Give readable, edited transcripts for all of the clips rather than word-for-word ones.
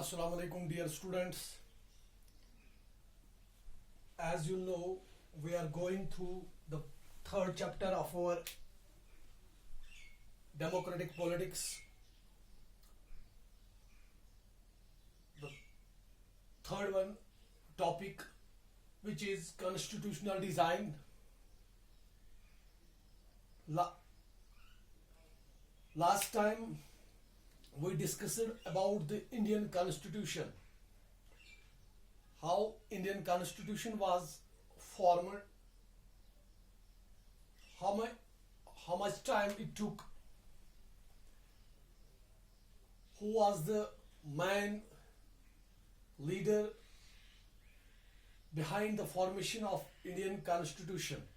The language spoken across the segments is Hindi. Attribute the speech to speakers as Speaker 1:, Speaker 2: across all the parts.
Speaker 1: Assalamu alaikum, dear students. As you know, we are going through the third chapter of our democratic politics. The third one topic, which is constitutional design. Last time we discussed about the Indian Constitution, how Indian Constitution was formed, how much time it took, who was the main leader behind the formation of Indian Constitution.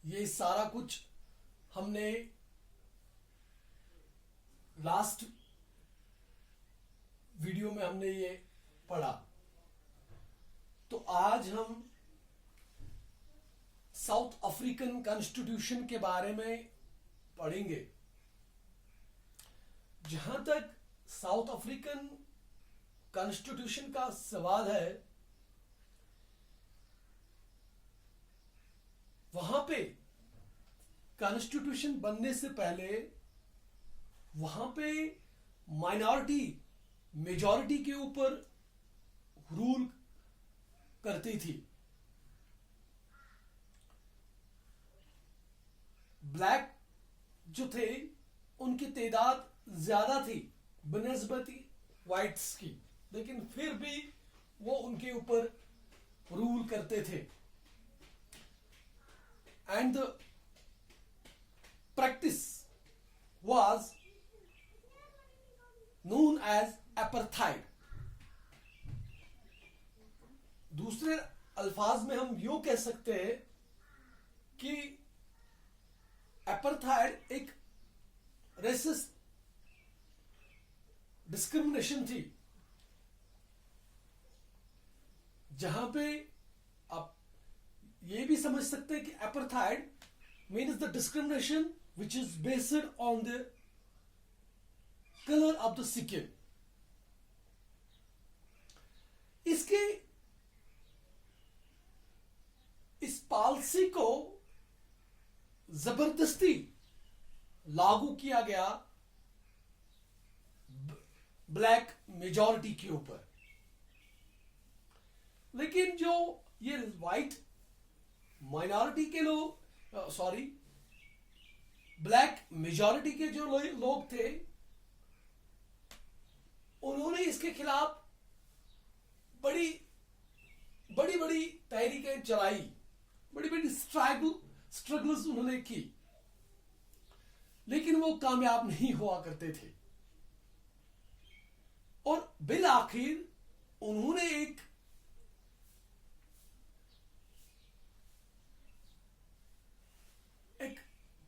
Speaker 1: ये सारा कुछ हमने लास्ट वीडियो में हमने ये पढ़ा. तो आज हम साउथ अफ्रीकन कॉन्स्टिट्यूशन के बारे में पढ़ेंगे. जहां तक साउथ अफ्रीकन कॉन्स्टिट्यूशन का सवाल है, वहां पे कॉन्स्टिट्यूशन बनने से पहले वहां पे माइनॉरिटी मेजॉरिटी के ऊपर रूल करती थी. ब्लैक जो थे उनकी तादाद ज्यादा थी बनस्बती व्हाइट्स की, लेकिन फिर भी वो उनके ऊपर रूल करते थे. And the practice was known as apartheid. दूसरे अल्फाज में हम यूं कह सकते हैं कि apartheid एक रेसिस्ट डिस्क्रिमिनेशन थी, जहां पे आप ये भी समझ सकते हैं कि apartheid means the discrimination which is based on the color of the skin. इसके इस पॉलिसी को जबरदस्ती लागू किया गया ब्लैक मेजॉरिटी के ऊपर. लेकिन जो ये व्हाइट माइनॉरिटी के लोग, ब्लैक मेजॉरिटी के जो लोग थे, उन्होंने इसके खिलाफ बड़ी बड़ी तहरीकें चलाई, बड़ी बड़ी स्ट्रगल्स उन्होंने की, लेकिन वो कामयाब नहीं हुआ करते थे. और बिल आखिर उन्होंने एक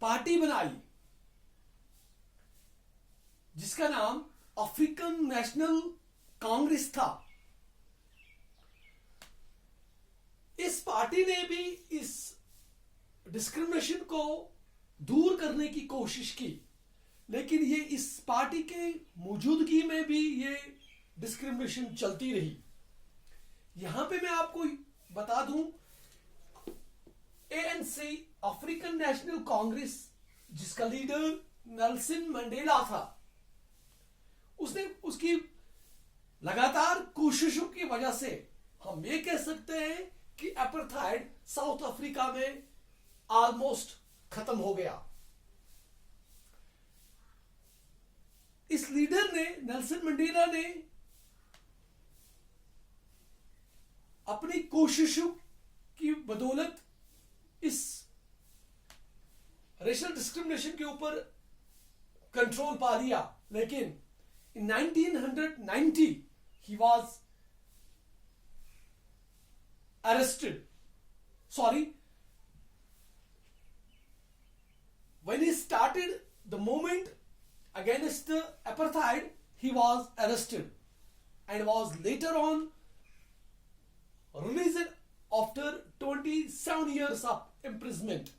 Speaker 1: पार्टी बनाई जिसका नाम अफ्रीकन नेशनल कांग्रेस था. इस पार्टी ने भी इस डिस्क्रिमिनेशन को दूर करने की कोशिश की, लेकिन ये इस पार्टी के मौजूदगी में भी ये डिस्क्रिमिनेशन चलती रही. यहां पे मैं आपको बता दूं, एएनसी अफ्रीकन नेशनल कांग्रेस, जिसका लीडर नेल्सन मंडेला था, उसने उसकी लगातार कोशिशों की वजह से हम ये कह सकते हैं कि apartheid साउथ अफ्रीका में ऑलमोस्ट खत्म हो गया. इस लीडर ने, नेल्सन मंडेला ने, अपनी कोशिशों की बदौलत इस रेशियल डिस्क्रिमिनेशन के ऊपर कंट्रोल पा लिया. लेकिन in 1990 he was arrested. When he started the movement against the apartheid, he was arrested and was later on released after 27 years of imprisonment.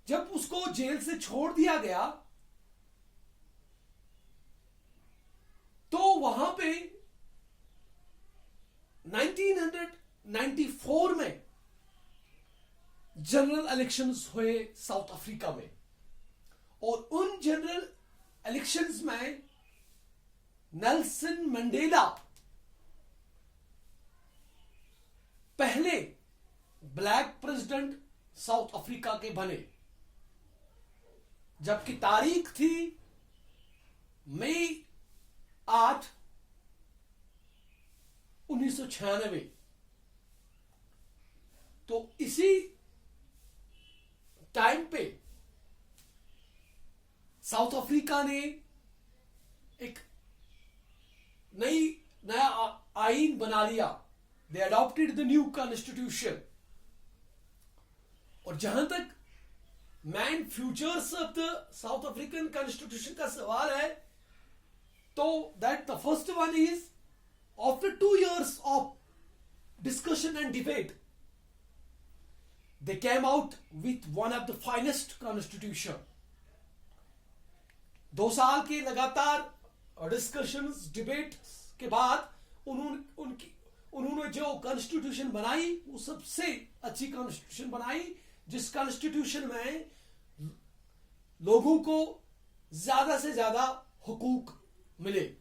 Speaker 1: जब उसको जेल से छोड़ दिया गया 1994 में जनरल इलेक्शंस हुए साउथ अफ्रीका में, और उन जनरल इलेक्शंस में नेल्सन मंडेला पहले ब्लैक प्रेसिडेंट साउथ अफ्रीका के बने, जबकि तारीख थी मई 8, 1996। तो इसी टाइम पे साउथ अफ्रीका ने एक नया आईन बना लिया। दे अडॉप्टेड द न्यू कॉन्स्टिट्यूशन। और जहां तक man futures of the south African constitution का सवाल है, तो that the first one is after 2 years of discussion and debate they came out with one of the finest constitution। 2 साल के लगातार डिस्कशंस डिबेट के बाद उन्होंने जो कॉन्स्टिट्यूशन बनाई वो सबसे अच्छी कॉन्स्टिट्यूशन बनाई, जिस कॉन्स्टिट्यूशन में लोगों को ज्यादा से ज्यादा हुकूक मिले।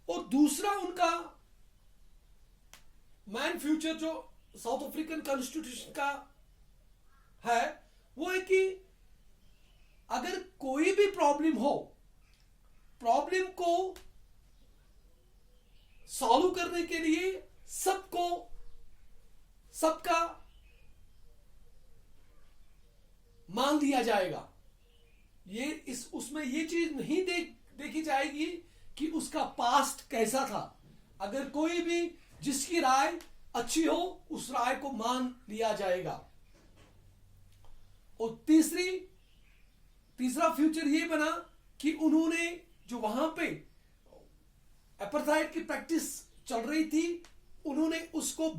Speaker 1: और दूसरा उनका मैन फ्यूचर जो साउथ अफ्रीकन कॉन्स्टिट्यूशन का है, वो है कि अगर कोई भी प्रॉब्लम हो, प्रॉब्लम को सॉल्व करने के लिए सबका मान दिया जाएगा। उसमें ये चीज नहीं देखी जाएगी कि उसका पास्ट कैसा था। अगर कोई भी जिसकी राय अच्छी हो, उस राय को मान लिया जाएगा। और तीसरा फ्यूचर ये बना कि उन्होंने जो वहां पे अपार्थाइड की प्रैक्टिस चल रही थी, उन्होंने उसको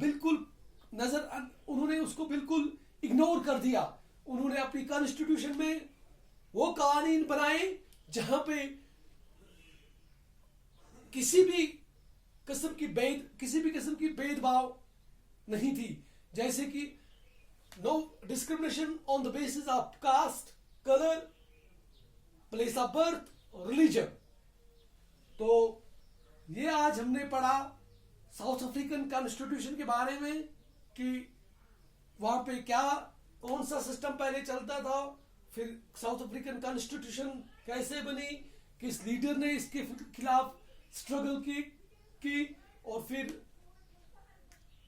Speaker 1: बिल्कुल इग्नोर कर दिया। उन्होंने अपनी कॉन्स्टिट्यूशन में वो कानून बनाए जहां पे किसी भी किस्म की भेदभाव नहीं थी, जैसे कि no discrimination on the basis of caste, colour, place of birth, religion. तो ये आज हमने पढ़ा साउथ अफ्रीकन कॉन्स्टिट्यूशन के बारे में कि वहां पे कौन सा सिस्टम पहले चलता था, फिर साउथ अफ्रीकन कॉन्स्टिट्यूशन कैसे बनी, किस लीडर ने इसके खिलाफ स्ट्रगल की और फिर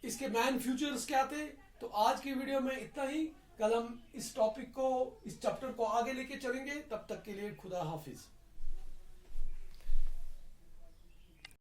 Speaker 1: इसके मैन फ्यूचर्स क्या थे। तो आज की वीडियो में इतना ही। कल हम इस चैप्टर को आगे लेके चलेंगे। तब तक के लिए खुदा हाफिज।